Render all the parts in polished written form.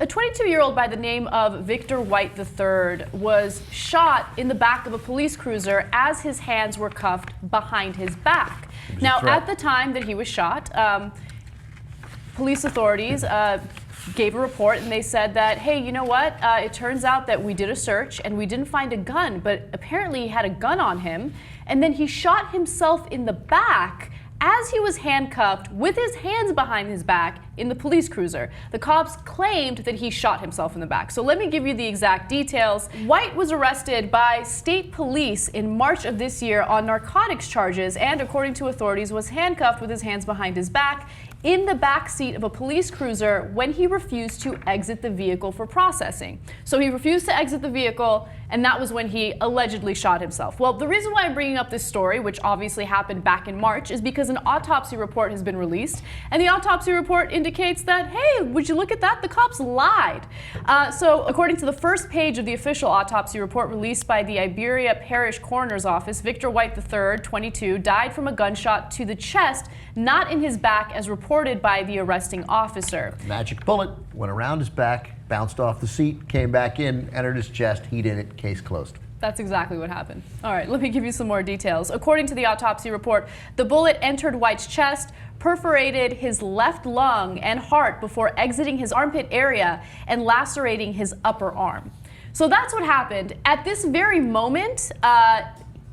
A 22-year-old by the name of Victor White III was shot in the back of a police cruiser as his hands were cuffed behind his back. Now, at the time that he was shot, police authorities gave a report and they said that, hey, you know what? It turns out that we did a search and we didn't find a gun, but apparently he had a gun on him. And then he shot himself in the back as he was handcuffed with his hands behind his back in the police cruiser. The cops claimed that he shot himself in the back. So let me give you the exact details. White was arrested by state police in March of this year on narcotics charges and, according to authorities, was handcuffed with his hands behind his back in the back seat of a police cruiser when he refused to exit the vehicle for processing. So he refused to exit the vehicle, and that was when he allegedly shot himself. Well, the reason why I'm bringing up this story, which obviously happened back in March, is because an autopsy report has been released, and the autopsy report indicates that, hey, would you look at that? The cops lied. So according to the first page of the official autopsy report released by the Iberia Parish Coroner's office, Victor White III, 22, died from a gunshot to the chest, not in his back as reported by the arresting officer. Magic bullet went around his back, bounced off the seat, came back in, entered his chest. He did it. Case closed. That's exactly what happened. All right, let me give you some more details. According to the autopsy report, the bullet entered White's chest, perforated his left lung and heart before exiting his armpit area and lacerating his upper arm. So that's what happened. At this very moment,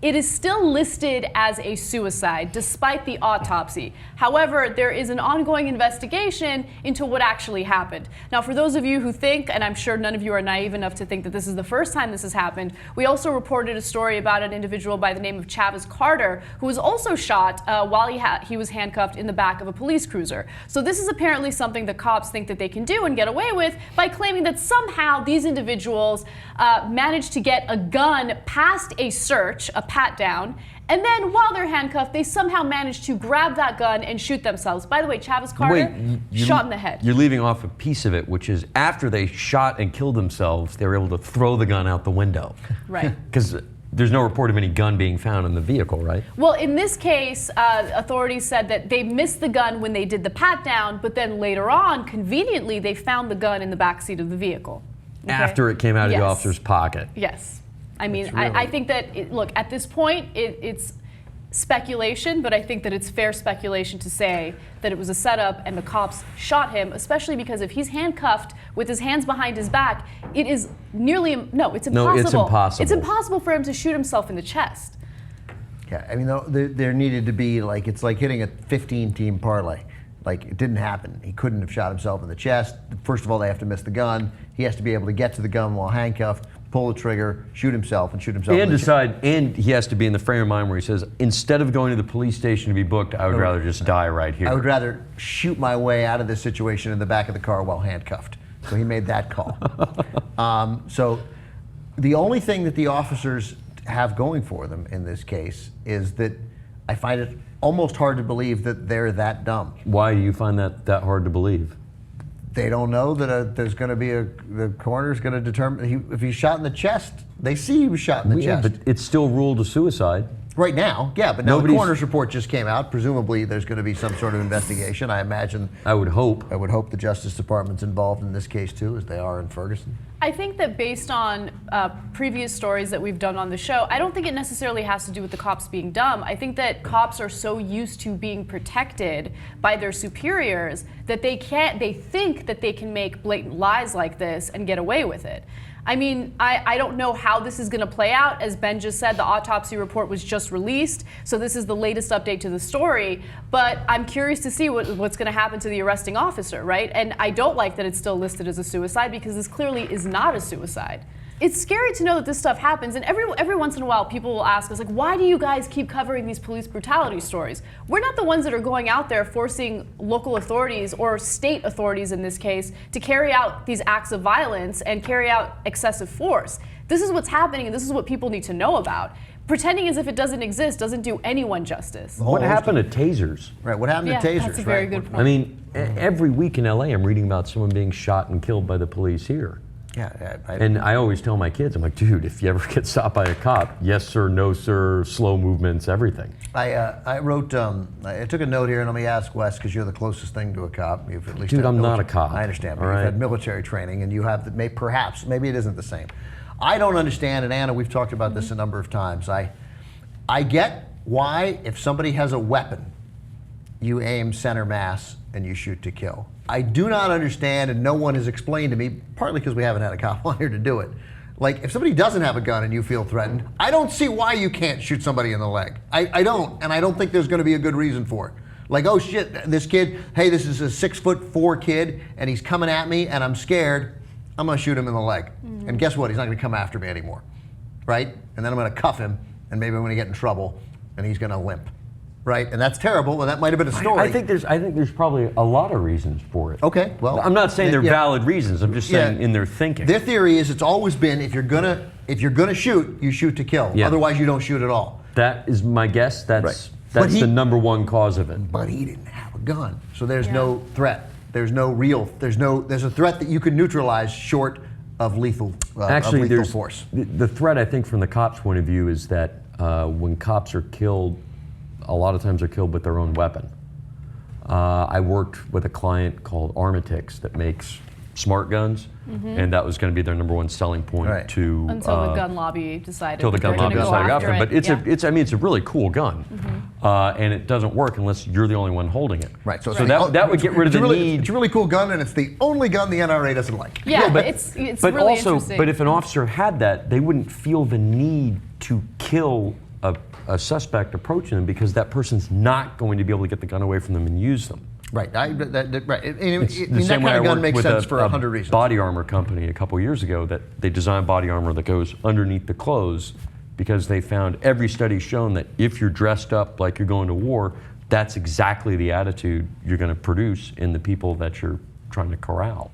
it is still listed as a suicide, despite the autopsy. However, there is an ongoing investigation into what actually happened. Now, for those of you who think, and I'm sure none of you are naive enough to think that this is the first time this has happened, we also reported a story about an individual by the name of Travis Carter, who was also shot while he was handcuffed in the back of a police cruiser. So this is apparently something the cops think that they can do and get away with by claiming that somehow these individuals managed to get a gun past a search, a pat down, and then while they're handcuffed, they somehow managed to grab that gun and shoot themselves. By the way, Travis Carter, shot in the head. You're leaving off a piece of it, which is after they shot and killed themselves, they were able to throw the gun out the window. Right. Because there's no report of any gun being found in the vehicle, right? Well, in this case, authorities said that they missed the gun when they did the pat down, but then later on, conveniently, they found the gun in the backseat of the vehicle. Okay? After it came out of the officer's pocket. Yes. I mean, I think that, look, at this point, it's speculation, but I think that it's fair speculation to say that it was a setup and the cops shot him, especially because if he's handcuffed with his hands behind his back, it is nearly, no, it's impossible. No, it's impossible. It's impossible for him to shoot himself in the chest. Yeah, I mean, there needed to be, like, it's like hitting a 15-team parlay. Like, it didn't happen. He couldn't have shot himself in the chest. First of all, they have to miss the gun. He has to be able to get to the gun while handcuffed, pull the trigger, shoot himself, and shoot himself. And decide, and he has to be in the frame of mind where he says, instead of going to the police station to be booked, I would rather just die right here. I would rather shoot my way out of this situation in the back of the car while handcuffed. So he made that call. So the only thing that the officers have going for them in this case is that I find it almost hard to believe that they're that dumb. Why do you find that hard to believe? They don't know that there's going to be the coroner's going to determine if he's shot in the chest. They see he was shot in the chest. But it's still ruled a suicide. Right now, yeah, but now the coroner's report just came out. Presumably there's going to be some sort of investigation, I imagine. I would hope. I would hope the Justice Department's involved in this case too, as they are in Ferguson. I think that based on previous stories that we've done on the show, I don't think it necessarily has to do with the cops being dumb. I think that cops are so used to being protected by their superiors that they think that they can make blatant lies like this and get away with it. I mean, I don't know how this is going to play out. As Ben just said, the autopsy report was just released, so this is the latest update to the story. But I'm curious to see what's going to happen to the arresting officer, right? And I don't like that it's still listed as a suicide because this clearly is not a suicide. It's scary to know that this stuff happens, and every once in a while people will ask us, like, why do you guys keep covering these police brutality stories? We're not the ones that are going out there forcing local authorities, or state authorities in this case, to carry out these acts of violence and carry out excessive force. This is what's happening, and this is what people need to know about. Pretending as if it doesn't exist doesn't do anyone justice. What happened to tasers? Right, what happened to tasers? That's a very good point. I mean, every week in LA I'm reading about someone being shot and killed by the police here. Yeah, And I always tell my kids, I'm like, dude, if you ever get stopped by a cop, yes sir, no sir, slow movements, everything. I wrote, I took a note here, and let me ask Wes, because you're the closest thing to a cop. You've at least Dude, had I'm not a military- cop. I understand, but all you've right? had military training, and you have, perhaps, maybe it isn't the same. I don't understand, and Anna, we've talked about this a number of times. I get why, if somebody has a weapon, you aim center mass and you shoot to kill. I do not understand, and no one has explained to me, partly because we haven't had a cop on here to do it. Like, if somebody doesn't have a gun and you feel threatened, I don't see why you can't shoot somebody in the leg. I don't, and I don't think there's going to be a good reason for it. Like, oh shit, this kid, hey, this is a 6'4" kid, and he's coming at me, and I'm scared. I'm going to shoot him in the leg. And guess what? He's not going to come after me anymore, right? And then I'm going to cuff him, and maybe I'm going to get in trouble, and he's going to limp. Right, and that's terrible, and that might have been a story. I think there's probably a lot of reasons for it. Okay, well, I'm not saying they're yeah. valid reasons. I'm just saying Yeah. in their thinking. Their theory is it's always been if you're gonna shoot, you shoot to kill. Yeah. Otherwise, you don't shoot at all. That is my guess. That's Right. But that's he- the number one cause of it. But he didn't have a gun, so there's Yeah. no threat. There's a threat that you can neutralize short of lethal. Actually, of lethal there's force. the threat. I think from the cops' point of view is that when cops are killed, a lot of times they're killed with their own weapon. I worked with a client called Autopsy that makes smart guns, and that was going to be their number one selling point Right. to Until the gun lobby decided. until the that gun they're lobby gonna go decided after. it. But it's Yeah. it's a really cool gun, and it doesn't work unless you're the only one holding it. Right. So that would get rid of the need. It's a really cool gun, and it's the only gun the NRA doesn't like. Yeah, but it's but really also, interesting. but if an officer had that, they wouldn't feel the need to kill a suspect approaching them because that person's not going to be able to get the gun away from them and use them. Right. Right. It's the that same kind way I of gun worked makes with sense a for 100 reasons. body armor company a couple years ago that they designed body armor that goes underneath the clothes because they found every study shown that if you're dressed up like you're going to war, that's exactly the attitude you're going to produce in the people that you're trying to corral.